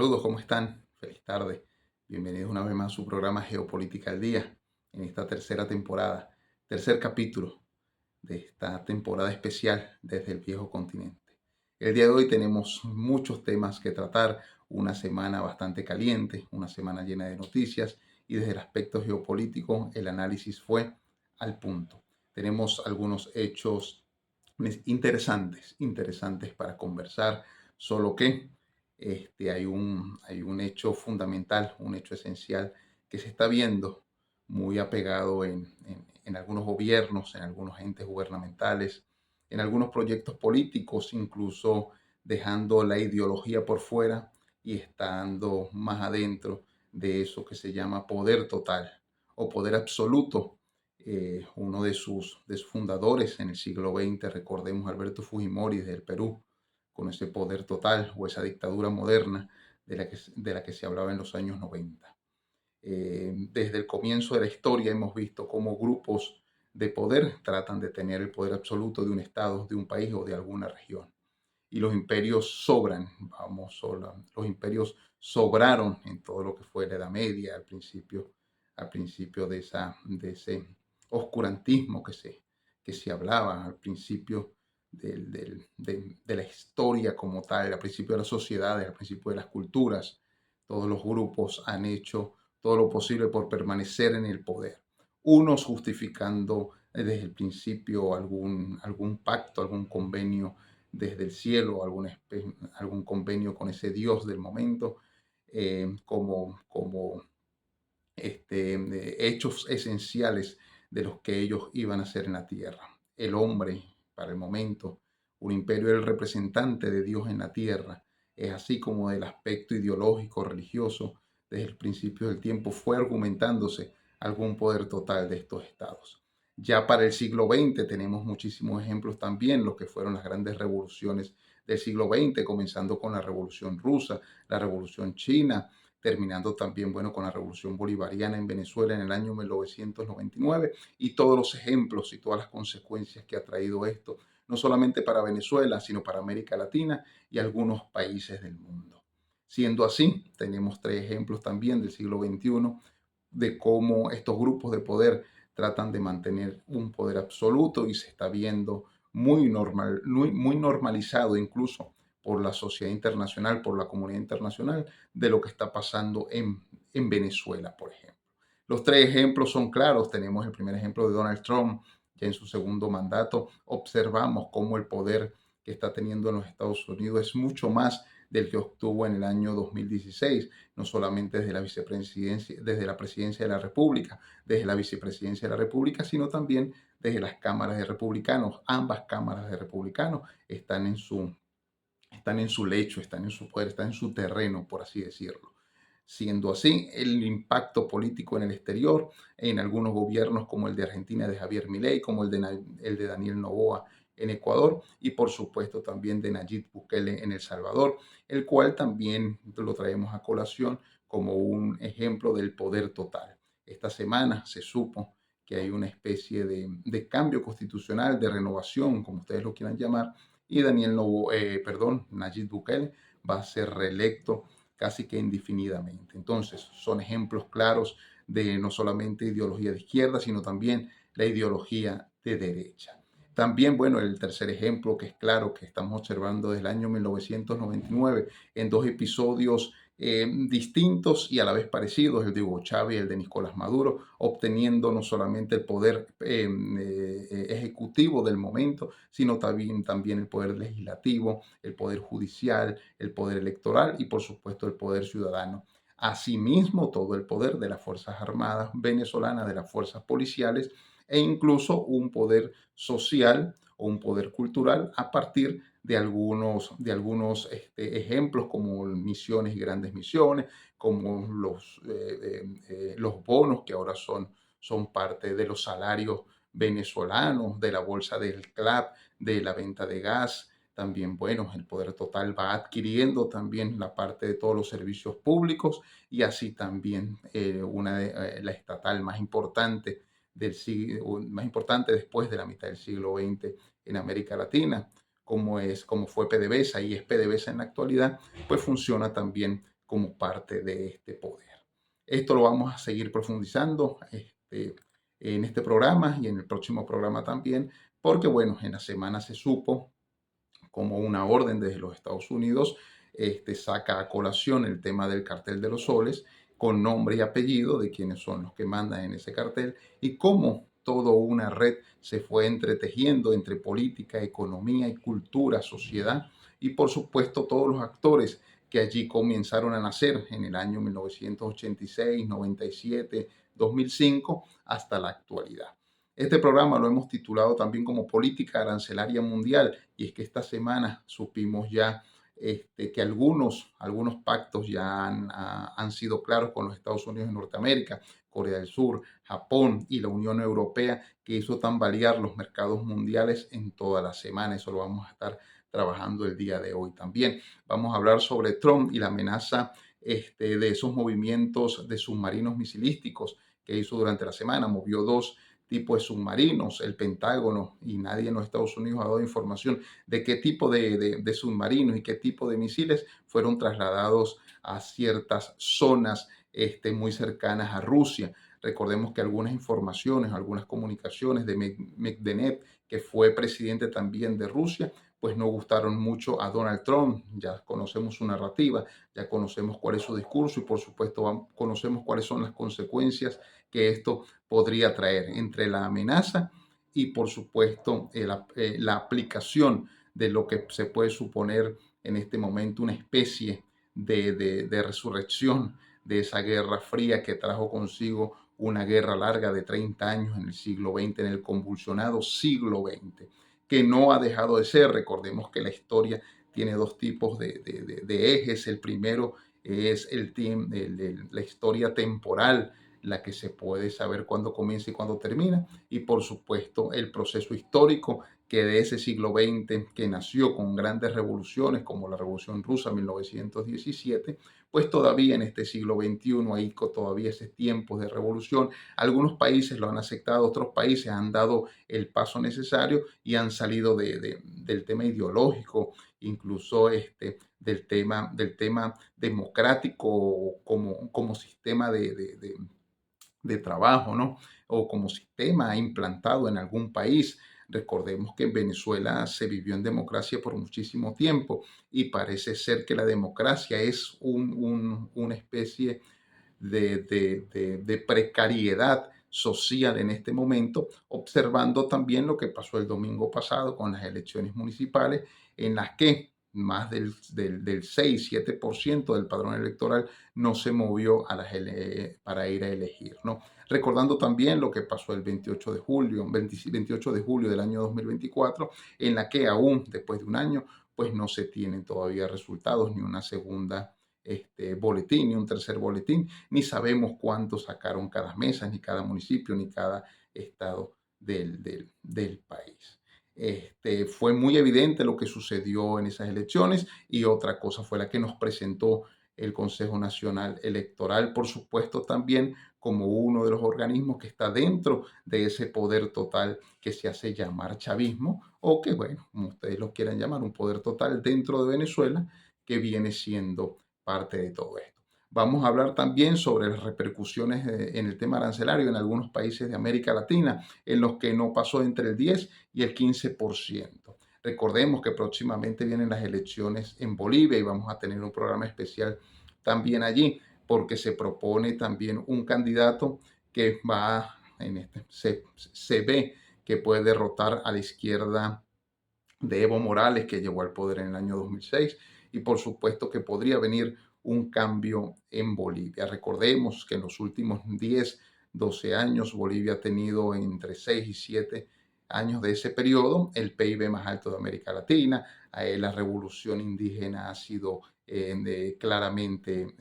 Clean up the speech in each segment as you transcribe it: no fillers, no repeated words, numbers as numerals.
Saludos, ¿cómo están? Feliz tarde. Bienvenidos una vez más a su programa Geopolítica al Día, en esta tercera temporada, tercer capítulo de esta temporada especial desde el viejo continente. El día de hoy tenemos muchos temas que tratar, una semana bastante caliente, una semana llena de noticias y desde el aspecto geopolítico el análisis fue al punto. Tenemos algunos hechos interesantes para conversar, solo que hay un hecho fundamental, un hecho esencial que se está viendo muy apegado en algunos gobiernos, en algunos entes gubernamentales, en algunos proyectos políticos, incluso dejando la ideología por fuera y estando más adentro de eso que se llama poder total o poder absoluto. Uno de sus fundadores en el siglo XX, recordemos Alberto Fujimori desde el Perú, con ese poder total o esa dictadura moderna de la que se hablaba en los años 90. Desde el comienzo de la historia hemos visto cómo grupos de poder tratan de tener el poder absoluto de un estado, de un país o de alguna región. Y los imperios sobran, los imperios sobraron en todo lo que fue la Edad Media, al principio de ese oscurantismo que se hablaba, al principio de la historia como tal, al principio de las sociedades, al principio de las culturas. Todos los grupos han hecho todo lo posible por permanecer en el poder. Unos justificando desde el principio algún pacto, algún convenio desde el cielo, algún convenio con ese Dios del momento, como hechos esenciales de los que ellos iban a hacer en la tierra. El hombre, para el momento, un imperio era el representante de Dios en la tierra. Es así como del aspecto ideológico, religioso, desde el principio del tiempo fue argumentándose algún poder total de estos estados. Ya para el siglo XX tenemos muchísimos ejemplos también, lo que fueron las grandes revoluciones del siglo XX, comenzando con la Revolución Rusa, la Revolución China, terminando también, bueno, con la Revolución Bolivariana en Venezuela en el año 1999 y todos los ejemplos y todas las consecuencias que ha traído esto, no solamente para Venezuela, sino para América Latina y algunos países del mundo. Siendo así, tenemos tres ejemplos también del siglo XXI de cómo estos grupos de poder tratan de mantener un poder absoluto y se está viendo muy normalizado incluso por la sociedad internacional, por la comunidad internacional, de lo que está pasando en Venezuela, por ejemplo. Los tres ejemplos son claros. Tenemos el primer ejemplo de Donald Trump, ya en su segundo mandato observamos cómo el poder que está teniendo en los Estados Unidos es mucho más del que obtuvo en el año 2016, no solamente desde la presidencia de la República, desde la vicepresidencia de la República, sino también desde las cámaras de republicanos. Ambas cámaras de republicanos están en su lecho, están en su poder, están en su terreno, por así decirlo. Siendo así, el impacto político en el exterior, en algunos gobiernos como el de Argentina de Javier Milei, como el de Daniel Noboa en Ecuador y por supuesto también de Nayib Bukele en El Salvador, el cual también lo traemos a colación como un ejemplo del poder total. Esta semana se supo que hay una especie de cambio constitucional, de renovación, como ustedes lo quieran llamar, y Nayib Bukele va a ser reelecto casi que indefinidamente. Entonces, son ejemplos claros de no solamente ideología de izquierda, sino también la ideología de derecha. También, bueno, el tercer ejemplo que es claro que estamos observando desde el año 1999 en dos episodios distintos y a la vez parecidos, el de Hugo Chávez y el de Nicolás Maduro, obteniendo no solamente el poder ejecutivo del momento, sino también el poder legislativo, el poder judicial, el poder electoral y por supuesto el poder ciudadano. Asimismo, todo el poder de las Fuerzas Armadas venezolanas, de las fuerzas policiales e incluso un poder social o un poder cultural a partir de algunos ejemplos como misiones y grandes misiones, como los bonos que ahora son parte de los salarios venezolanos, de la bolsa del CLAP, de la venta de gas. También, bueno, el poder total va adquiriendo también la parte de todos los servicios públicos y así también la estatal más importante después de la mitad del siglo XX en América Latina, como fue PDVSA y es PDVSA en la actualidad, pues funciona también como parte de este poder. Esto lo vamos a seguir profundizando en este programa y en el próximo programa también, porque bueno, en la semana se supo como una orden desde los Estados Unidos, saca a colación el tema del cartel de los soles con nombre y apellido de quienes son los que mandan en ese cartel y cómo toda una red se fue entretejiendo entre política, economía y cultura, sociedad y por supuesto todos los actores que allí comenzaron a nacer en el año 1986, 97, 2005 hasta la actualidad. Este programa lo hemos titulado también como Política Arancelaria Mundial y es que esta semana supimos ya que algunos pactos ya han sido claros con los Estados Unidos de Norteamérica, Corea del Sur, Japón y la Unión Europea, que hizo tambalear los mercados mundiales en toda la semana. Eso lo vamos a estar trabajando el día de hoy también. Vamos a hablar sobre Trump y la amenaza de esos movimientos de submarinos misilísticos que hizo durante la semana. Movió dos tipos de submarinos, el Pentágono y nadie en los Estados Unidos ha dado información de qué tipo de submarinos y qué tipo de misiles fueron trasladados a ciertas zonas muy cercanas a Rusia. Recordemos que algunas informaciones, algunas comunicaciones de Medvedev, que fue presidente también de Rusia, pues no gustaron mucho a Donald Trump. Ya conocemos su narrativa, ya conocemos cuál es su discurso y por supuesto conocemos cuáles son las consecuencias que esto podría traer entre la amenaza y por supuesto la aplicación de lo que se puede suponer en este momento una especie de resurrección de esa guerra fría que trajo consigo una guerra larga de 30 años en el siglo XX, en el convulsionado siglo XX, que no ha dejado de ser. Recordemos que la historia tiene dos tipos de ejes. El primero es la historia temporal, la que se puede saber cuándo comienza y cuándo termina, y por supuesto el proceso histórico que de ese siglo XX, que nació con grandes revoluciones como la Revolución Rusa en 1917, pues todavía en este siglo XXI hay todavía ese tiempo de revolución. Algunos países lo han aceptado, otros países han dado el paso necesario y han salido del tema ideológico, incluso del tema democrático como sistema de trabajo, ¿no? O como sistema implantado en algún país. Recordemos que en Venezuela se vivió en democracia por muchísimo tiempo y parece ser que la democracia es una especie de precariedad social en este momento, observando también lo que pasó el domingo pasado con las elecciones municipales, en las que más del 6-7% del padrón electoral no se movió para ir a elegir, ¿no? Recordando también lo que pasó el 28 de julio, 28 de julio del año 2024, en la que aún después de un año, pues no se tienen todavía resultados ni una segunda boletín, ni un tercer boletín, ni sabemos cuántos sacaron cada mesa, ni cada municipio, ni cada estado del país. Fue muy evidente lo que sucedió en esas elecciones y otra cosa fue la que nos presentó el Consejo Nacional Electoral, por supuesto también como uno de los organismos que está dentro de ese poder total que se hace llamar chavismo o que, bueno, como ustedes lo quieran llamar, un poder total dentro de Venezuela que viene siendo parte de todo esto. Vamos a hablar también sobre las repercusiones en el tema arancelario en algunos países de América Latina, en los que no pasó entre el 10 y el 15%. Recordemos que próximamente vienen las elecciones en Bolivia y vamos a tener un programa especial también allí, porque se propone también un candidato que se ve que puede derrotar a la izquierda de Evo Morales, que llegó al poder en el año 2006, y por supuesto que podría venir un cambio en Bolivia. Recordemos que en los últimos 10, 12 años Bolivia ha tenido entre 6 y 7 años de ese periodo el PIB más alto de América Latina. La revolución indígena ha sido claramente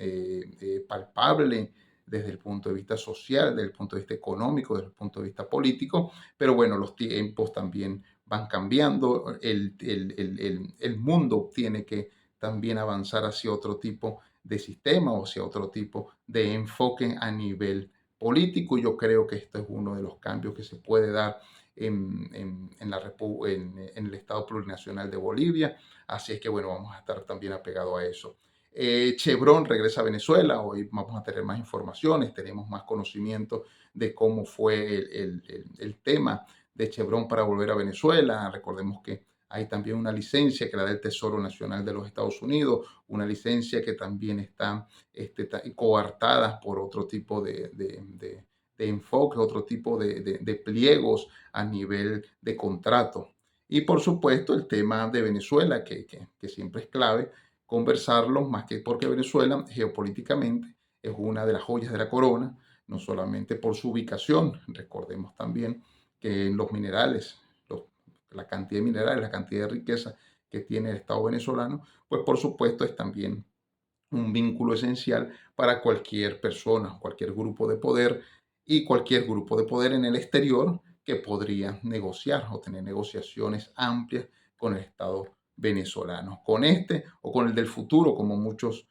palpable desde el punto de vista social, desde el punto de vista económico, desde el punto de vista político, pero bueno, los tiempos también van cambiando, el mundo tiene que también avanzar hacia otro tipo de sistema o hacia otro tipo de enfoque a nivel político. Yo creo que esto es uno de los cambios que se puede dar en el Estado Plurinacional de Bolivia. Así es que, bueno, vamos a estar también apegados a eso. Chevron regresa a Venezuela, hoy vamos a tener más informaciones, tenemos más conocimiento de cómo fue el tema de Chevron para volver a Venezuela. Recordemos que hay también una licencia que la da el Tesoro Nacional de los Estados Unidos, una licencia que también está coartada por otro tipo de enfoque, otro tipo de pliegos a nivel de contrato. Y por supuesto el tema de Venezuela, que siempre es clave conversarlo, más que porque Venezuela geopolíticamente es una de las joyas de la corona, no solamente por su ubicación, recordemos también que en los minerales, la cantidad de minerales, la cantidad de riqueza que tiene el Estado venezolano, pues por supuesto es también un vínculo esencial para cualquier persona, cualquier grupo de poder y cualquier grupo de poder en el exterior que podría negociar o tener negociaciones amplias con el Estado venezolano, con este o con el del futuro, como muchos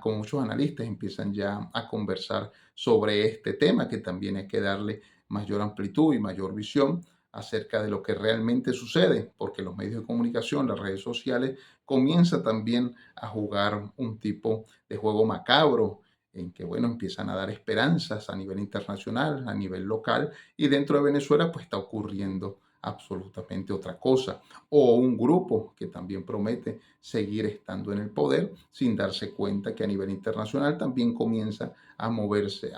como muchos analistas empiezan ya a conversar sobre este tema, que también hay que darle mayor amplitud y mayor visión acerca de lo que realmente sucede, porque los medios de comunicación, las redes sociales, comienza también a jugar un tipo de juego macabro en que, bueno, empiezan a dar esperanzas a nivel internacional, a nivel local, y dentro de Venezuela pues está ocurriendo absolutamente otra cosa. O un grupo que también promete seguir estando en el poder sin darse cuenta que a nivel internacional también comienza a moverse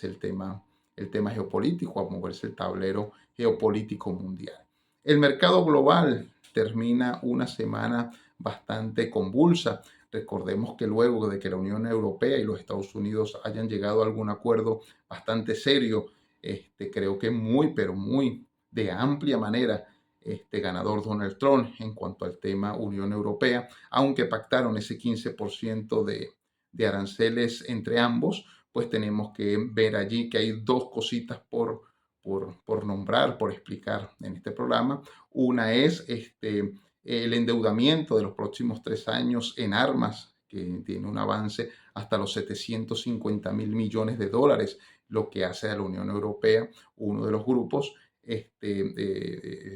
el tema geopolítico, a moverse el tablero geopolítico mundial. El mercado global termina una semana bastante convulsa. Recordemos que luego de que la Unión Europea y los Estados Unidos hayan llegado a algún acuerdo bastante serio, creo que muy, pero muy de amplia manera, ganador Donald Trump en cuanto al tema Unión Europea, aunque pactaron ese 15% de aranceles entre ambos, pues tenemos que ver allí que hay dos cositas por nombrar, por explicar en este programa. Una es el endeudamiento de los próximos 3 años en armas, que tiene un avance hasta los 750.000 millones de dólares, lo que hace a la Unión Europea uno de los grupos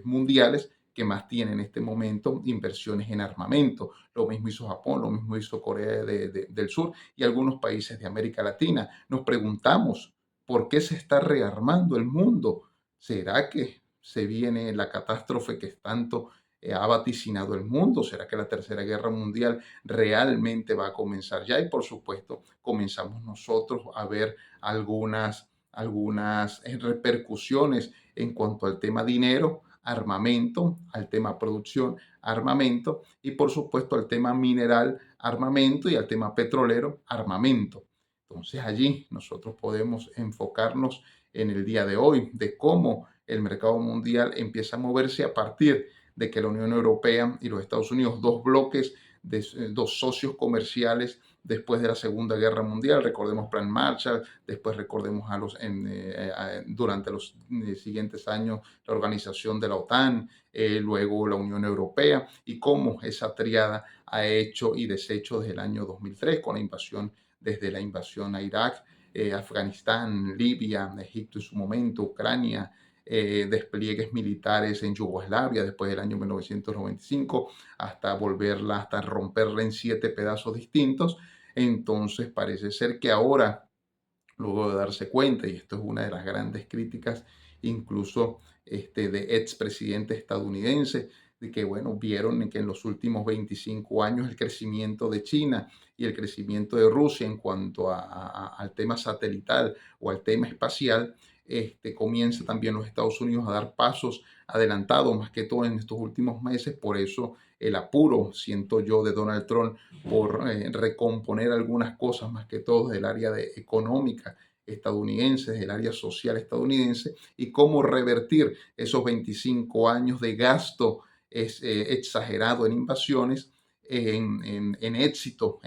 mundiales que más tiene en este momento inversiones en armamento. Lo mismo hizo Japón, lo mismo hizo Corea del Sur y algunos países de América Latina. Nos preguntamos, ¿por qué se está rearmando el mundo? ¿Será que se viene la catástrofe que tanto ha vaticinado el mundo? ¿Será que la Tercera Guerra Mundial realmente va a comenzar ya? Y por supuesto, comenzamos nosotros a ver algunas repercusiones en cuanto al tema dinero, armamento, al tema producción, armamento y por supuesto al tema mineral, armamento y al tema petrolero, armamento. Entonces allí nosotros podemos enfocarnos en el día de hoy de cómo el mercado mundial empieza a moverse a partir de que la Unión Europea y los Estados Unidos, dos bloques, dos socios comerciales después de la Segunda Guerra Mundial, recordemos Plan Marshall, después recordemos durante los siguientes años la organización de la OTAN, luego la Unión Europea y cómo esa triada ha hecho y deshecho desde el año 2003 con desde la invasión a Irak, Afganistán, Libia, Egipto en su momento, Ucrania, despliegues militares en Yugoslavia después del año 1995, hasta romperla en 7 pedazos distintos. Entonces parece ser que ahora, luego de darse cuenta, y esto es una de las grandes críticas, incluso de expresidentes estadounidenses, de que, bueno, vieron que en los últimos 25 años el crecimiento de China y el crecimiento de Rusia en cuanto al tema satelital o al tema espacial, comienza también los Estados Unidos a dar pasos adelantados, más que todo en estos últimos meses. Por eso el apuro, siento yo, de Donald Trump por recomponer algunas cosas, más que todo del área económica estadounidense, del área social estadounidense, y cómo revertir esos 25 años de gasto exagerado en invasiones en éxito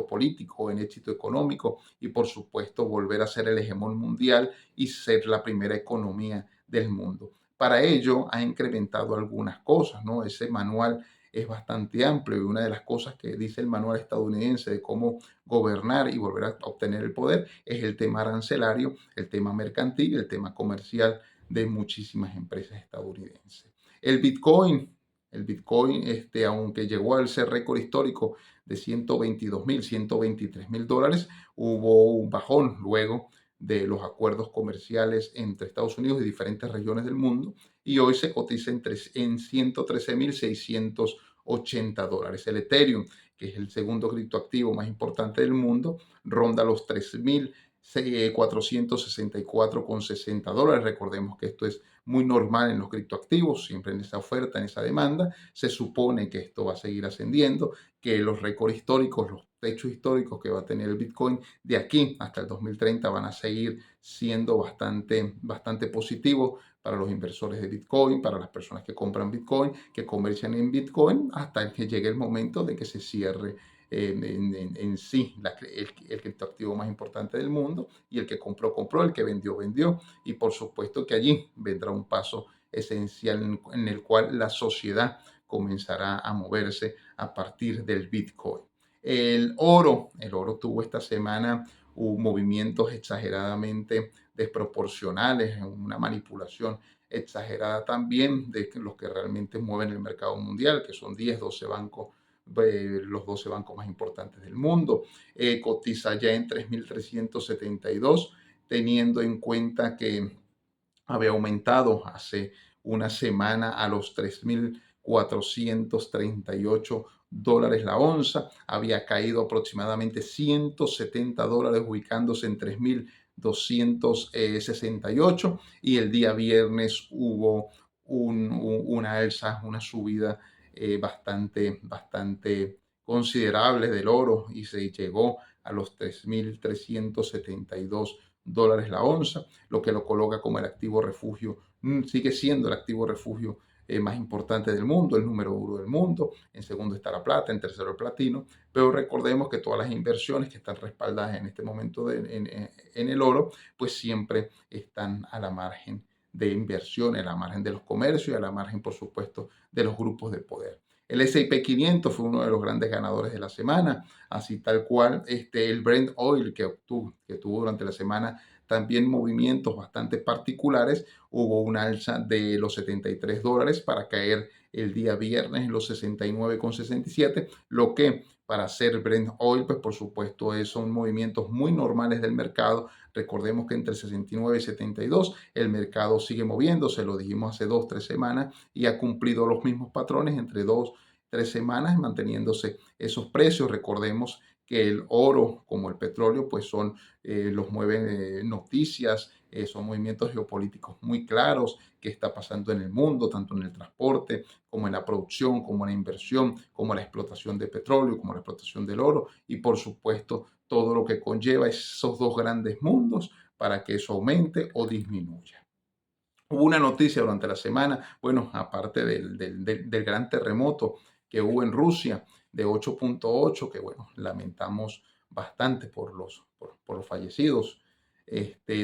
político, en éxito económico y por supuesto volver a ser el hegemón mundial y ser la primera economía del mundo. Para ello ha incrementado algunas cosas, ¿no? Ese manual es bastante amplio y una de las cosas que dice el manual estadounidense de cómo gobernar y volver a obtener el poder es el tema arancelario, el tema mercantil, el tema comercial de muchísimas empresas estadounidenses. El Bitcoin El Bitcoin, aunque llegó al ser récord histórico de 122.000, $123.000, hubo un bajón luego de los acuerdos comerciales entre Estados Unidos y diferentes regiones del mundo, y hoy se cotiza en $113.680. El Ethereum, que es el segundo criptoactivo más importante del mundo, ronda los 3.464,60 dólares. Recordemos que esto es muy normal en los criptoactivos, siempre en esa oferta, en esa demanda. Se supone que esto va a seguir ascendiendo, que los récords históricos, los techos históricos que va a tener el Bitcoin de aquí hasta el 2030 van a seguir siendo bastante positivos para los inversores de Bitcoin, para las personas que compran Bitcoin, que comercian en Bitcoin, hasta que llegue el momento de que se cierre en sí el criptoactivo más importante del mundo, y el que compró, compró, el que vendió, vendió, y por supuesto que allí vendrá un paso esencial en el cual la sociedad comenzará a moverse a partir del Bitcoin. El oro tuvo esta semana movimientos exageradamente desproporcionales, una manipulación exagerada también de los que realmente mueven el mercado mundial, que son 10, 12 bancos, los 12 bancos más importantes del mundo. Cotiza ya en 3.372, teniendo en cuenta que había aumentado hace una semana a los 3.438 dólares la onza, había caído aproximadamente $170, ubicándose en 3.268, y el día viernes hubo una alza, una subida bastante considerable del oro, y se llegó a los 3.372 dólares la onza, lo que lo coloca como el activo refugio, sigue siendo el activo refugio más importante del mundo, el número uno del mundo. En segundo está la plata, en tercero el platino, pero recordemos que todas las inversiones que están respaldadas en este momento en el oro, pues siempre están a la margen de inversión, a la margen de los comercios y a la margen, por supuesto, de los grupos de poder. El S&P 500 fue uno de los grandes ganadores de la semana, así tal cual el Brent Oil que tuvo durante la semana también movimientos bastante particulares. Hubo una alza de los $73 para caer el día viernes en los 69,67, lo que para hacer Brent Oil, pues por supuesto son movimientos muy normales del mercado. Recordemos que entre 69 y 72 el mercado sigue moviéndose, lo dijimos hace 2, 3 semanas, y ha cumplido los mismos patrones entre 2, 3 semanas, manteniéndose esos precios. Recordemos que el oro, como el petróleo, pues los mueven noticias, son movimientos geopolíticos muy claros que está pasando en el mundo, tanto en el transporte como en la producción, como en la inversión, como en la explotación de petróleo, como en la explotación del oro, y por supuesto todo lo que conlleva esos dos grandes mundos para que eso aumente o disminuya. Hubo una noticia durante la semana, bueno, aparte del gran terremoto que hubo en Rusia de 8.8, que bueno, lamentamos bastante por los fallecidos.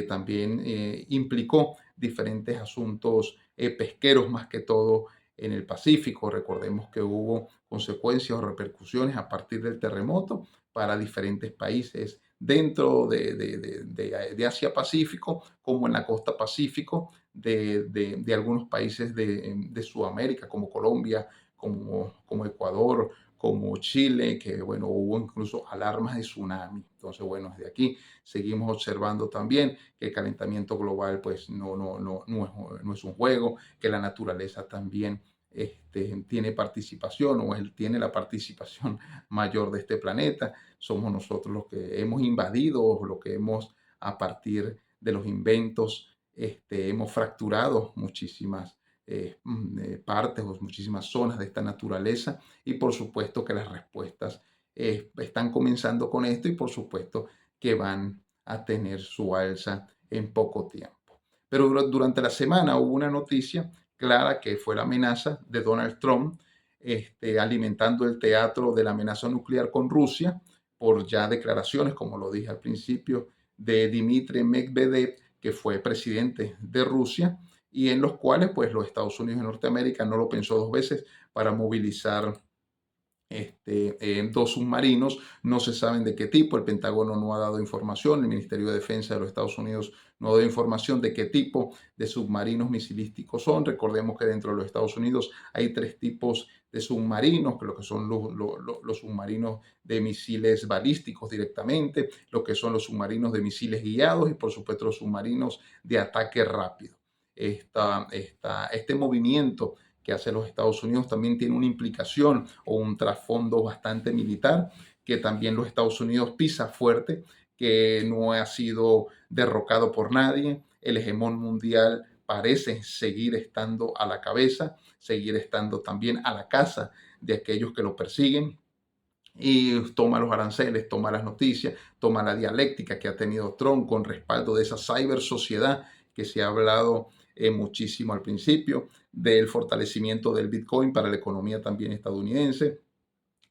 También implicó diferentes asuntos pesqueros, más que todo en el Pacífico. Recordemos que hubo consecuencias o repercusiones a partir del terremoto para diferentes países dentro de Asia-Pacífico, como en la costa Pacífico de algunos países de Sudamérica, como Colombia, como Ecuador, como Chile, que bueno, hubo incluso alarmas de tsunami. Entonces, bueno, desde aquí seguimos observando también que el calentamiento global pues no es un juego, que la naturaleza también tiene participación, o él tiene la participación mayor de este planeta. Somos nosotros los que hemos invadido, lo que hemos, a partir de los inventos, hemos fracturado muchísimas partes o muchísimas zonas de esta naturaleza, y por supuesto que las respuestas están comenzando con esto, y por supuesto que van a tener su alza en poco tiempo. Pero durante la semana hubo una noticia clara, que fue la amenaza de Donald Trump, alimentando el teatro de la amenaza nuclear con Rusia, por ya declaraciones, como lo dije al principio, de Dmitry Medvedev, que fue presidente de Rusia, y en los cuales pues los Estados Unidos de Norteamérica no lo pensó dos veces para movilizar dos submarinos, no se saben de qué tipo, el Pentágono no ha dado información, el Ministerio de Defensa de los Estados Unidos no ha dado información de qué tipo de submarinos misilísticos son. Recordemos que dentro de los Estados Unidos hay tres tipos de submarinos, que lo que son los submarinos de misiles balísticos directamente, lo que son los submarinos de misiles guiados y por supuesto los submarinos de ataque rápido. Este movimiento que hace los Estados Unidos también tiene una implicación o un trasfondo bastante militar, que también los Estados Unidos pisa fuerte, que no ha sido derrocado por nadie. El hegemón mundial parece seguir estando a la cabeza, seguir estando también a la caza de aquellos que lo persiguen y toma los aranceles, toma las noticias, toma la dialéctica que ha tenido Trump con respaldo de esa cyber sociedad que se ha hablado muchísimo al principio, del fortalecimiento del Bitcoin para la economía también estadounidense,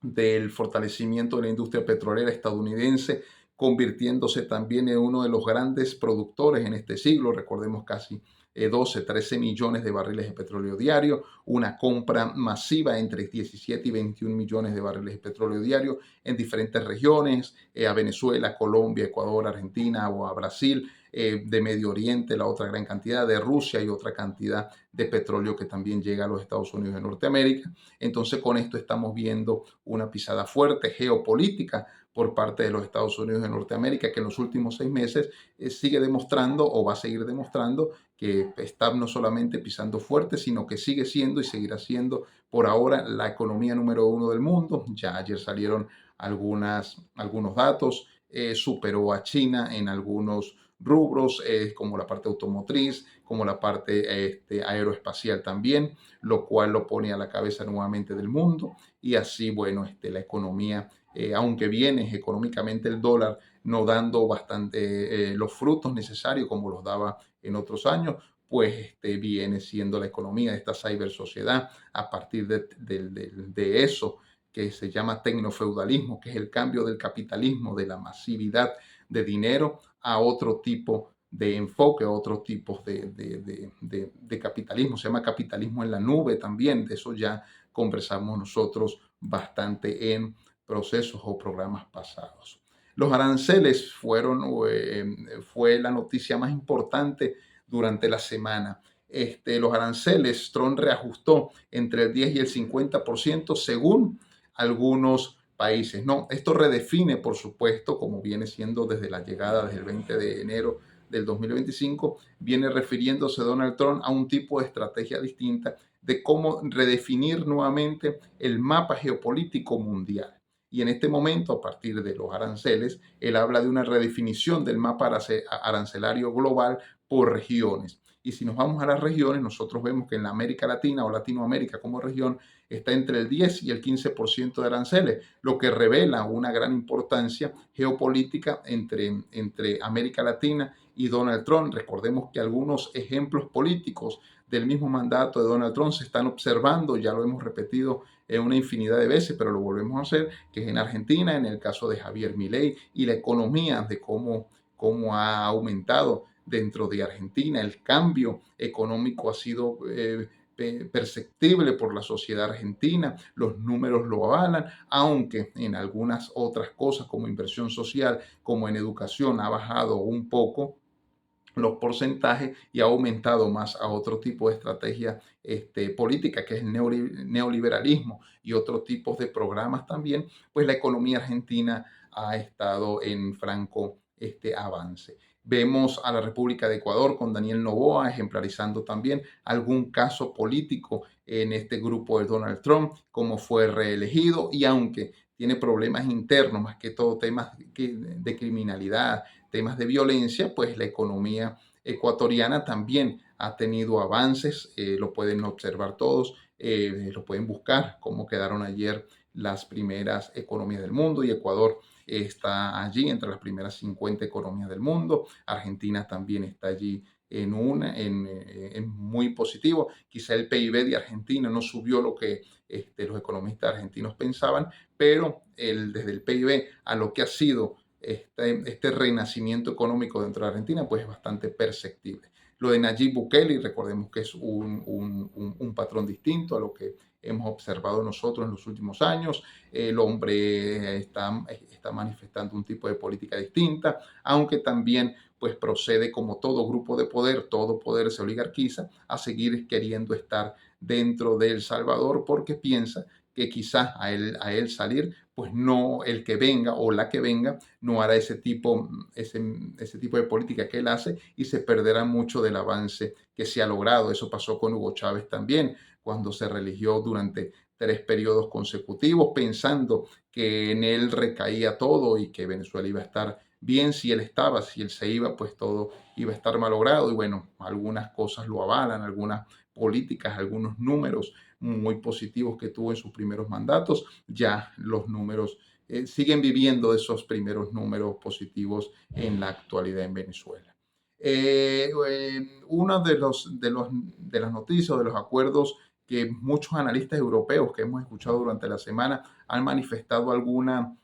del fortalecimiento de la industria petrolera estadounidense, convirtiéndose también en uno de los grandes productores en este siglo. Recordemos casi 12, 13 millones de barriles de petróleo diario, una compra masiva entre 17 y 21 millones de barriles de petróleo diario en diferentes regiones, a Venezuela, Colombia, Ecuador, Argentina o a Brasil, de Medio Oriente, la otra gran cantidad, de Rusia y otra cantidad de petróleo que también llega a los Estados Unidos de Norteamérica. Entonces con esto estamos viendo una pisada fuerte geopolítica por parte de los Estados Unidos de Norteamérica, que en los últimos 6 meses sigue demostrando o va a seguir demostrando que está no solamente pisando fuerte, sino que sigue siendo y seguirá siendo por ahora la economía número uno del mundo. Ya ayer salieron algunos datos, superó a China en algunos rubros, como la parte automotriz, como la parte aeroespacial también, lo cual lo pone a la cabeza nuevamente del mundo y así, bueno, la economía, aunque viene económicamente el dólar no dando bastante los frutos necesarios como los daba en otros años, pues viene siendo la economía de esta cyber sociedad a partir de eso que se llama tecnofeudalismo, que es el cambio del capitalismo, de la masividad de dinero a otro tipo de enfoque, a otros tipos de capitalismo. Se llama capitalismo en la nube también, de eso ya conversamos nosotros bastante en procesos o programas pasados. Los aranceles fue la noticia más importante durante la semana. Los aranceles, Trump reajustó entre el 10 y el 50% según algunos países. No, esto redefine, por supuesto, como viene siendo desde la llegada, desde el 20 de enero del 2025, viene refiriéndose Donald Trump a un tipo de estrategia distinta de cómo redefinir nuevamente el mapa geopolítico mundial. Y en este momento, a partir de los aranceles, él habla de una redefinición del mapa arancelario global por regiones. Y si nos vamos a las regiones, nosotros vemos que en la América Latina o Latinoamérica como región está entre el 10 y el 15% de aranceles, lo que revela una gran importancia geopolítica entre América Latina y Donald Trump. Recordemos que algunos ejemplos políticos del mismo mandato de Donald Trump se están observando, ya lo hemos repetido en una infinidad de veces, pero lo volvemos a hacer, que es en Argentina, en el caso de Javier Milei y la economía de cómo ha aumentado dentro de Argentina. El cambio económico ha sido perceptible por la sociedad argentina, los números lo avalan, aunque en algunas otras cosas como inversión social, como en educación, ha bajado un poco los porcentajes y ha aumentado más a otro tipo de estrategia política, que es el neoliberalismo y otros tipos de programas también, pues la economía argentina ha estado en franco avance. Vemos a la República de Ecuador con Daniel Noboa ejemplarizando también algún caso político en este grupo de Donald Trump, como fue reelegido y aunque tiene problemas internos, más que todo temas de criminalidad, temas de violencia, pues la economía ecuatoriana también ha tenido avances, lo pueden observar todos, lo pueden buscar, cómo quedaron ayer las primeras economías del mundo y Ecuador está allí entre las primeras 50 economías del mundo, Argentina también está allí en muy positivo, quizá el PIB de Argentina no subió lo que los economistas argentinos pensaban, pero desde el PIB a lo que ha sido este renacimiento económico dentro de Argentina, pues es bastante perceptible. Lo de Nayib Bukele, recordemos que es un patrón distinto a lo que hemos observado nosotros en los últimos años. El hombre está manifestando un tipo de política distinta, aunque también pues procede como todo grupo de poder, todo poder se oligarquiza, a seguir queriendo estar dentro de El Salvador porque piensa que quizás a él salir, pues no el que venga o la que venga no hará ese tipo de política que él hace y se perderá mucho del avance que se ha logrado. Eso pasó con Hugo Chávez también, cuando se religió durante 3 periodos consecutivos, pensando que en él recaía todo y que Venezuela iba a estar bien si él estaba, si él se iba, pues todo iba a estar malogrado. Y bueno, algunas cosas lo avalan, algunas políticas, algunos números muy positivos que tuvo en sus primeros mandatos, ya los números siguen viviendo esos primeros números positivos en la actualidad en Venezuela. Una de las noticias o de los acuerdos que muchos analistas europeos que hemos escuchado durante la semana han manifestado alguna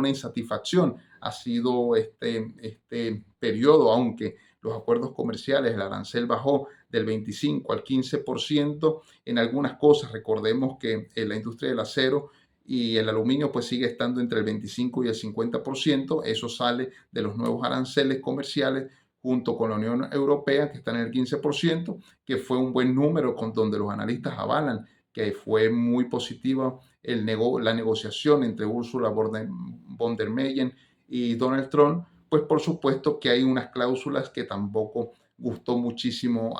insatisfacción ha sido este periodo, aunque los acuerdos comerciales, el arancel bajó del 25 al 15% en algunas cosas. Recordemos que en la industria del acero y el aluminio pues sigue estando entre el 25 y el 50%. Eso sale de los nuevos aranceles comerciales junto con la Unión Europea, que está en el 15%, que fue un buen número con donde los analistas avalan que fue muy positiva la negociación entre Ursula von der Leyen y Donald Trump. Pues por supuesto que hay unas cláusulas que tampoco gustó muchísimo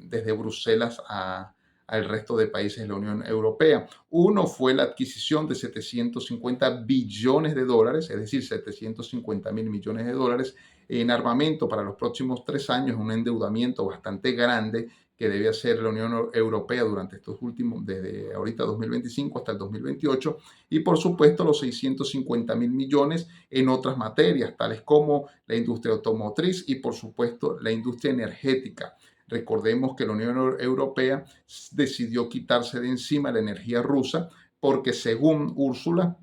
desde Bruselas al resto de países de la Unión Europea. Uno fue la adquisición de 750 billones de dólares, es decir, 750 mil millones de dólares en armamento para los próximos 3 años, un endeudamiento bastante grande que debe hacer la Unión Europea durante estos últimos, desde ahorita 2025 hasta el 2028, y por supuesto los 650 mil millones en otras materias, tales como la industria automotriz y por supuesto la industria energética. Recordemos que la Unión Europea decidió quitarse de encima la energía rusa porque según Úrsula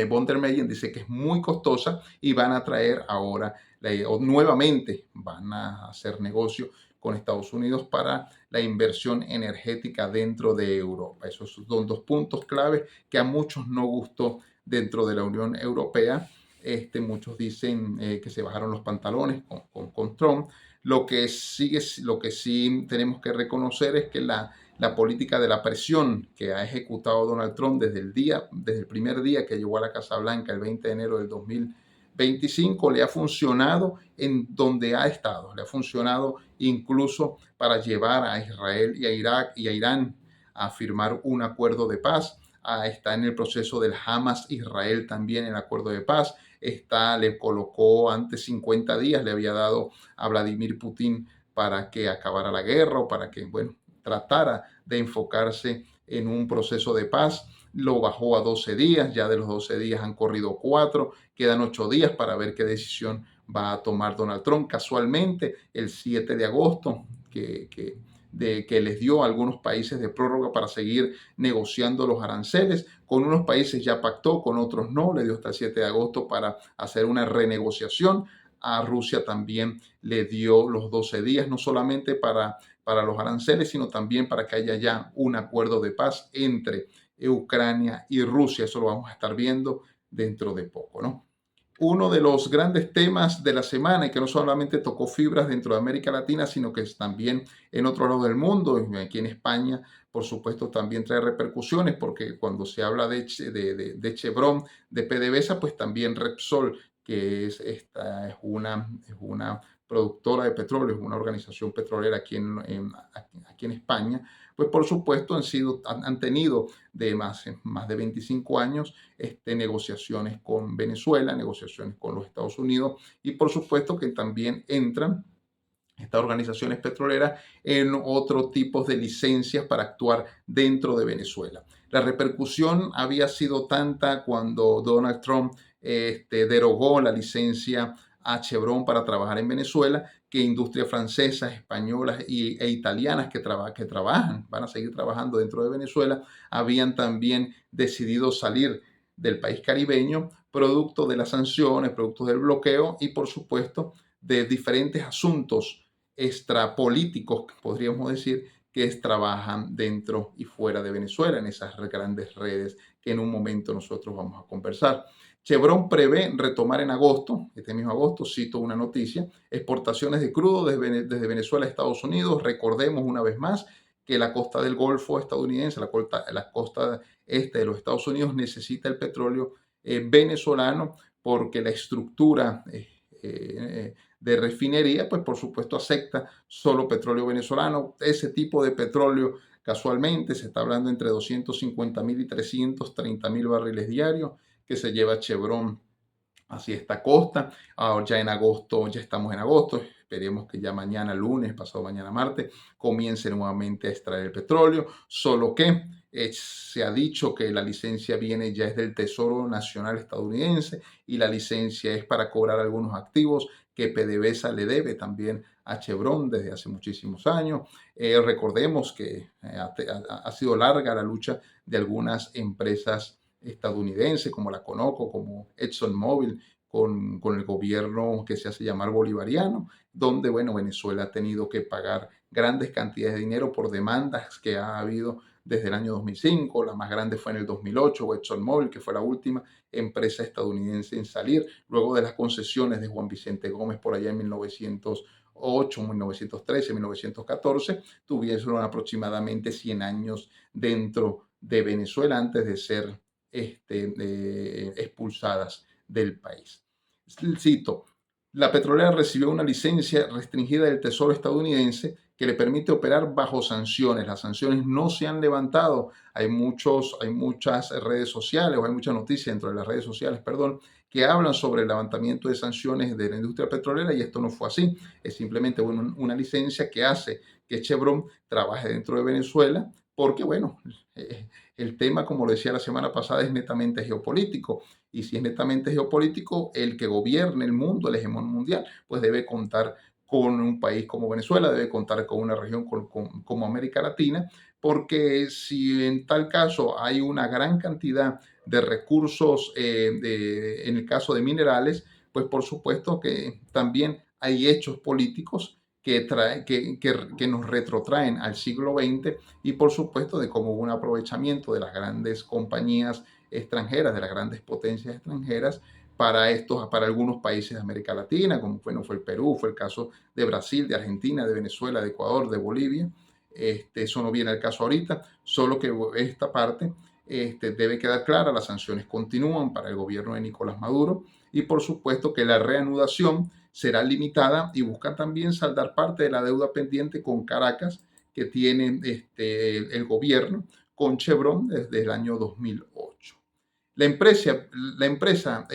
von der Leyen dice que es muy costosa y van a traer ahora, o nuevamente van a hacer negocio con Estados Unidos para la inversión energética dentro de Europa. Esos son 2 puntos clave que a muchos no gustó dentro de la Unión Europea. Muchos dicen que se bajaron los pantalones con Trump. Lo que sí tenemos que reconocer es que la política de la presión que ha ejecutado Donald Trump desde el primer día que llegó a la Casa Blanca el 20 de enero del 2025 le ha funcionado en donde ha estado, le ha funcionado incluso para llevar a Israel y a Irak y a Irán a firmar un acuerdo de paz. Está en el proceso del Hamas-Israel también el acuerdo de paz. Le colocó antes 50 días, le había dado a Vladimir Putin para que acabara la guerra o para que, bueno, tratara de enfocarse en un proceso de paz. Lo bajó a 12 días, ya de los 12 días han corrido 4, quedan 8 días para ver qué decisión va a tomar Donald Trump. Casualmente, el 7 de agosto, que les dio a algunos países de prórroga para seguir negociando los aranceles. Con unos países ya pactó, con otros no, le dio hasta el 7 de agosto para hacer una renegociación. A Rusia también le dio los 12 días, no solamente para los aranceles, sino también para que haya ya un acuerdo de paz entre Ucrania y Rusia. Eso lo vamos a estar viendo dentro de poco, ¿no? Uno de los grandes temas de la semana y que no solamente tocó fibras dentro de América Latina, sino que también en otro lado del mundo, aquí en España, por supuesto, también trae repercusiones, porque cuando se habla de Chevron, de PDVSA, pues también Repsol, que es una productora de petróleo, es una organización petrolera aquí en España, pues por supuesto han tenido de más de 25 años negociaciones con Venezuela, negociaciones con los Estados Unidos y por supuesto que también entran estas organizaciones petroleras en otro tipo de licencias para actuar dentro de Venezuela. La repercusión había sido tanta cuando Donald Trump derogó la licencia a Chevron para trabajar en Venezuela, que industrias francesas, españolas e italianas que trabajan, van a seguir trabajando dentro de Venezuela, habían también decidido salir del país caribeño, producto de las sanciones, producto del bloqueo y por supuesto de diferentes asuntos extrapolíticos, podríamos decir, trabajan dentro y fuera de Venezuela, en esas grandes redes que en un momento nosotros vamos a conversar. Chevron prevé retomar en agosto, este mismo agosto, cito una noticia, exportaciones de crudo desde Venezuela a Estados Unidos. Recordemos una vez más que la costa del Golfo estadounidense, la costa este de los Estados Unidos, necesita el petróleo venezolano porque la estructura de refinería, pues por supuesto acepta solo petróleo venezolano. Ese tipo de petróleo casualmente se está hablando entre 250.000 y 330.000 barriles diarios que se lleva Chevron hacia esta costa. Ahora ya en agosto, ya estamos en agosto, esperemos que ya mañana lunes, pasado mañana martes, comience nuevamente a extraer el petróleo, solo que se ha dicho que la licencia viene ya es del Tesoro Nacional estadounidense y la licencia es para cobrar algunos activos que PDVSA le debe también a Chevron desde hace muchísimos años. Recordemos que ha sido larga la lucha de algunas empresas estadounidenses como la Conoco, como ExxonMobil, con el gobierno que se hace llamar bolivariano, donde, bueno, Venezuela ha tenido que pagar grandes cantidades de dinero por demandas que ha habido desde el año 2005. La más grande fue en el 2008, ExxonMobil, que fue la última empresa estadounidense en salir, luego de las concesiones de Juan Vicente Gómez por allá en 1908, 1913, 1914, tuvieron aproximadamente 100 años dentro de Venezuela antes de ser expulsadas del país. Cito, la petrolera recibió una licencia restringida del Tesoro estadounidense que le permite operar bajo sanciones. Las sanciones no se han levantado. Hay muchas redes sociales, o hay muchas noticias dentro de las redes sociales, perdón, que hablan sobre el levantamiento de sanciones de la industria petrolera y esto no fue así. Es simplemente una licencia que hace que Chevron trabaje dentro de Venezuela porque, bueno, el tema, como lo decía la semana pasada, es netamente geopolítico. Y si es netamente geopolítico, el que gobierne el mundo, el hegemón mundial, pues debe contar con un país como Venezuela, debe contar con una región como América Latina, porque si en tal caso hay una gran cantidad de recursos, en el caso de minerales, pues por supuesto que también hay hechos políticos que nos retrotraen al siglo XX y por supuesto de cómo hubo un aprovechamiento de las grandes compañías extranjeras, de las grandes potencias extranjeras para algunos países de América Latina, como fue el Perú, fue el caso de Brasil, de Argentina, de Venezuela, de Ecuador, de Bolivia. Eso no viene al caso ahorita, solo que esta parte debe quedar clara, las sanciones continúan para el gobierno de Nicolás Maduro y por supuesto que la reanudación será limitada y busca también saldar parte de la deuda pendiente con Caracas que tiene el gobierno con Chevron desde el año 2008. La empresa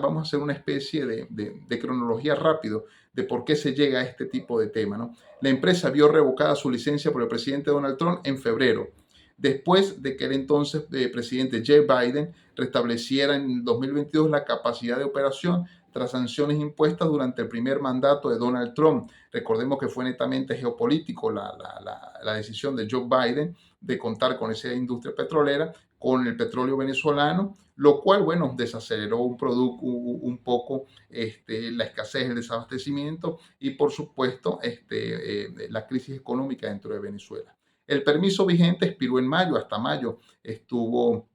vamos a hacer una especie de cronología rápido de por qué se llega a este tipo de tema, ¿no? La empresa vio revocada su licencia por el presidente Donald Trump en febrero, después de que el entonces presidente Joe Biden restableciera en 2022 la capacidad de operación tras sanciones impuestas durante el primer mandato de Donald Trump. Recordemos que fue netamente geopolítico la decisión de Joe Biden de contar con esa industria petrolera, con el petróleo venezolano, lo cual, bueno, desaceleró un poco la escasez, el desabastecimiento y, por supuesto, la crisis económica dentro de Venezuela. El permiso vigente expiró en mayo, hasta mayo estuvo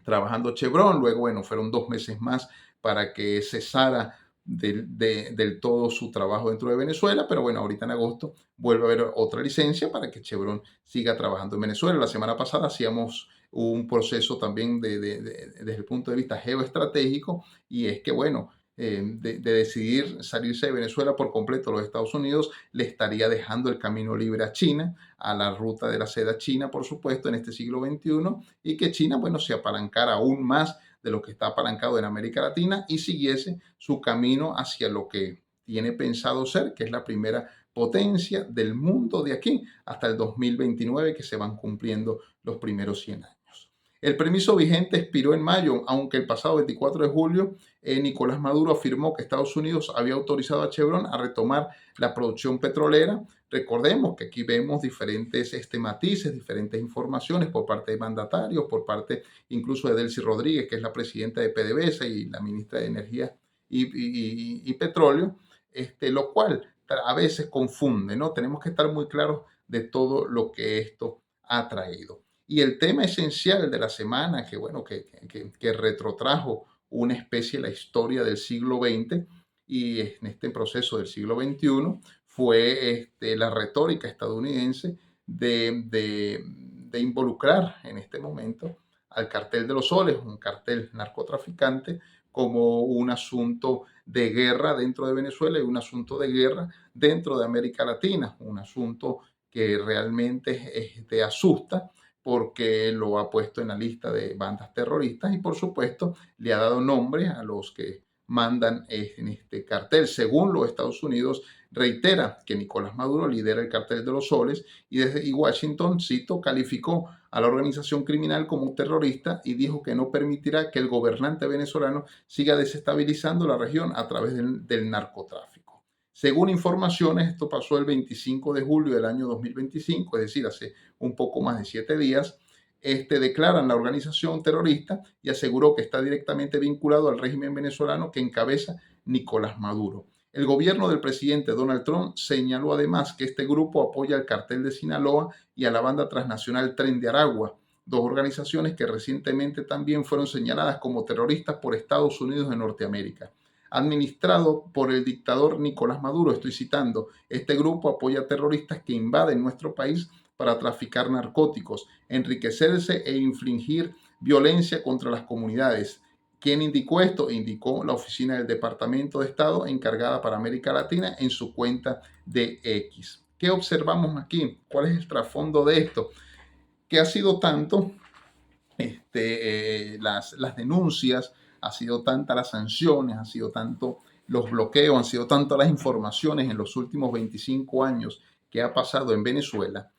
trabajando Chevron, luego, bueno, fueron 2 meses más para que cesara del todo su trabajo dentro de Venezuela, pero bueno, ahorita en agosto vuelve a haber otra licencia para que Chevron siga trabajando en Venezuela. La semana pasada hacíamos un proceso también desde el punto de vista geoestratégico y es que, bueno, de decidir salirse de Venezuela por completo a los Estados Unidos, le estaría dejando el camino libre a China, a la ruta de la seda china, por supuesto, en este siglo XXI, y que China, bueno, se apalancara aún más de lo que está apalancado en América Latina y siguiese su camino hacia lo que tiene pensado ser, que es la primera potencia del mundo de aquí hasta el 2029, que se van cumpliendo los primeros 100 años. El permiso vigente expiró en mayo, aunque el pasado 24 de julio Nicolás Maduro afirmó que Estados Unidos había autorizado a Chevron a retomar la producción petrolera. Recordemos que aquí vemos diferentes matices, diferentes informaciones por parte de mandatarios, por parte incluso de Delcy Rodríguez, que es la presidenta de PDVSA y la ministra de Energía y Petróleo, lo cual a veces confunde, ¿no? Tenemos que estar muy claros de todo lo que esto ha traído. Y el tema esencial de la semana, que bueno, que retrotrajo una especie de la historia del siglo XX y en este proceso del siglo XXI, fue la retórica estadounidense de involucrar en este momento al cartel de los soles, un cartel narcotraficante, como un asunto de guerra dentro de Venezuela y un asunto de guerra dentro de América Latina, un asunto que realmente te asusta porque lo ha puesto en la lista de bandas terroristas y por supuesto le ha dado nombre a los que mandan en este cartel. Según los Estados Unidos, reitera que Nicolás Maduro lidera el cartel de los soles y Washington, cito, calificó a la organización criminal como terrorista y dijo que no permitirá que el gobernante venezolano siga desestabilizando la región a través del narcotráfico. Según informaciones, esto pasó el 25 de julio del año 2025, es decir, hace un poco más de 7 días, declaran la organización terrorista y aseguró que está directamente vinculado al régimen venezolano que encabeza Nicolás Maduro. El gobierno del presidente Donald Trump señaló además que este grupo apoya al cartel de Sinaloa y a la banda transnacional Tren de Aragua, dos organizaciones que recientemente también fueron señaladas como terroristas por Estados Unidos de Norteamérica. Administrado por el dictador Nicolás Maduro, estoy citando, este grupo apoya a terroristas que invaden nuestro país para traficar narcóticos, enriquecerse e infligir violencia contra las comunidades. ¿Quién indicó esto? Indicó la oficina del Departamento de Estado encargada para América Latina en su cuenta de X. ¿Qué observamos aquí? ¿Cuál es el trasfondo de esto? Que ha sido tanto las denuncias, ha sido tanta las sanciones, ha sido tanto los bloqueos, han sido tantas las informaciones en los últimos 25 años que ha pasado en Venezuela,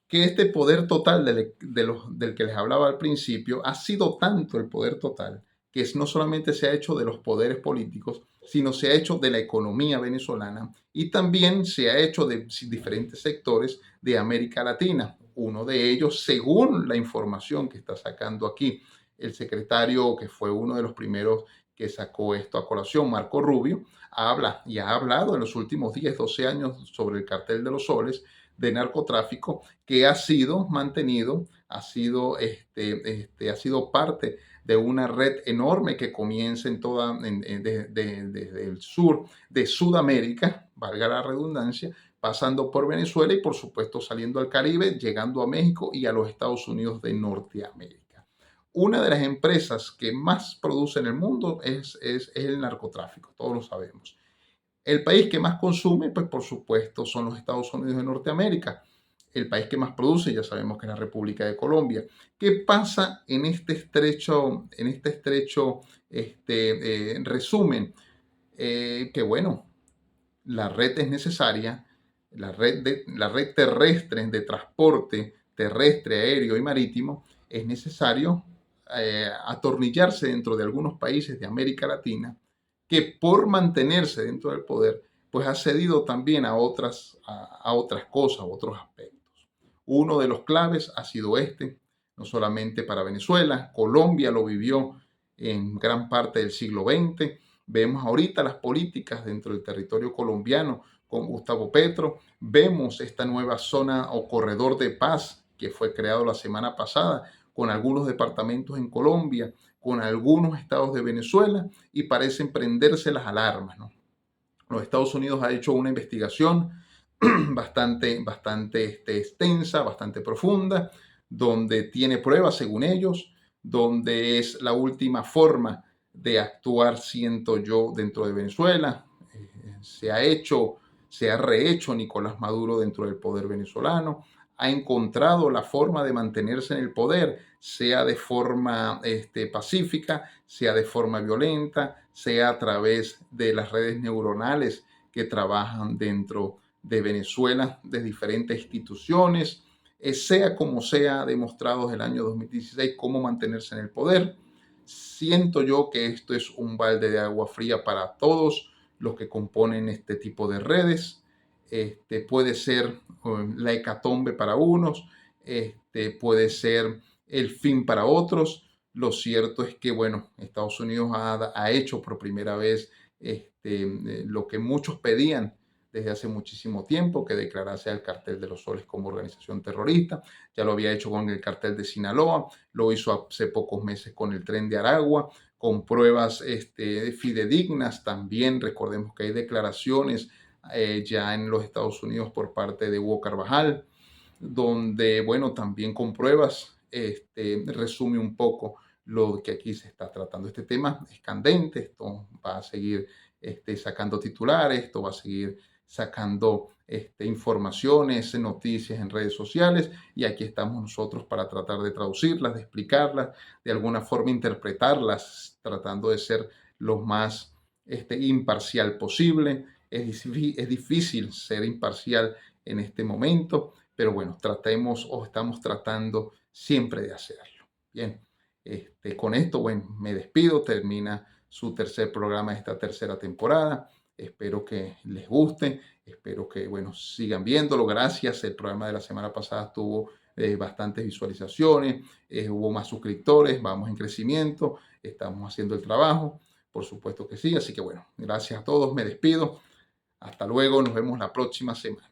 que este poder total del que les hablaba al principio ha sido tanto el poder total que no solamente se ha hecho de los poderes políticos, sino se ha hecho de la economía venezolana y también se ha hecho de diferentes sectores de América Latina. Uno de ellos, según la información que está sacando aquí el secretario, que fue uno de los primeros que sacó esto a colación, Marco Rubio, habla y ha hablado en los últimos 10, 12 años sobre el cartel de los soles de narcotráfico que ha sido mantenido, ha sido parte de una red enorme que comienza desde el sur de Sudamérica, valga la redundancia, pasando por Venezuela y por supuesto saliendo al Caribe, llegando a México y a los Estados Unidos de Norteamérica. Una de las empresas que más produce en el mundo es el narcotráfico, todos lo sabemos. El país que más consume, pues por supuesto, son los Estados Unidos de Norteamérica. El país que más produce, ya sabemos que es la República de Colombia. ¿Qué pasa en este estrecho resumen? Que bueno, la red es necesaria, la red terrestre de transporte terrestre, aéreo y marítimo, es necesario atornillarse dentro de algunos países de América Latina que por mantenerse dentro del poder, pues ha cedido también a otras cosas, a otros aspectos. Uno de los claves ha sido no solamente para Venezuela, Colombia lo vivió en gran parte del siglo XX. Vemos ahorita las políticas dentro del territorio colombiano con Gustavo Petro. Vemos esta nueva zona o corredor de paz que fue creado la semana pasada con algunos departamentos en Colombia, con algunos estados de Venezuela y parecen prenderse las alarmas, ¿no? Los Estados Unidos ha hecho una investigación bastante extensa, bastante profunda, donde tiene pruebas, según ellos, donde es la última forma de actuar, siento yo, dentro de Venezuela. Se ha rehecho Nicolás Maduro dentro del poder venezolano, ha encontrado la forma de mantenerse en el poder, sea de forma pacífica, sea de forma violenta, sea a través de las redes neuronales que trabajan dentro de Venezuela, de diferentes instituciones, sea como sea demostrado desde el año 2016 cómo mantenerse en el poder. Siento yo que esto es un balde de agua fría para todos los que componen este tipo de redes. Puede ser la hecatombe para unos, puede ser el fin para otros. Lo cierto es que, bueno, Estados Unidos ha hecho por primera vez lo que muchos pedían desde hace muchísimo tiempo que declarase al Cartel de los Soles como organización terrorista. Ya lo había hecho con el Cartel de Sinaloa, lo hizo hace pocos meses con el Tren de Aragua, con pruebas fidedignas. También recordemos que hay declaraciones ya en los Estados Unidos por parte de Hugo Carvajal, donde, bueno, también con pruebas, resume un poco lo que aquí se está tratando. Este tema es candente, esto va a seguir sacando titulares, esto va a seguir sacando informaciones, noticias en redes sociales, y aquí estamos nosotros para tratar de traducirlas, de explicarlas, de alguna forma interpretarlas, tratando de ser lo más imparcial posible. Es difícil ser imparcial en este momento, pero bueno, tratemos o estamos tratando siempre de hacerlo. Bien, con esto, bueno, me despido, termina su tercer programa de esta tercera temporada. Espero que les guste, espero que, bueno, sigan viéndolo. Gracias. El programa de la semana pasada tuvo bastantes visualizaciones, hubo más suscriptores, vamos en crecimiento, estamos haciendo el trabajo, por supuesto que sí. Así que, bueno, gracias a todos, me despido. Hasta luego, nos vemos la próxima semana.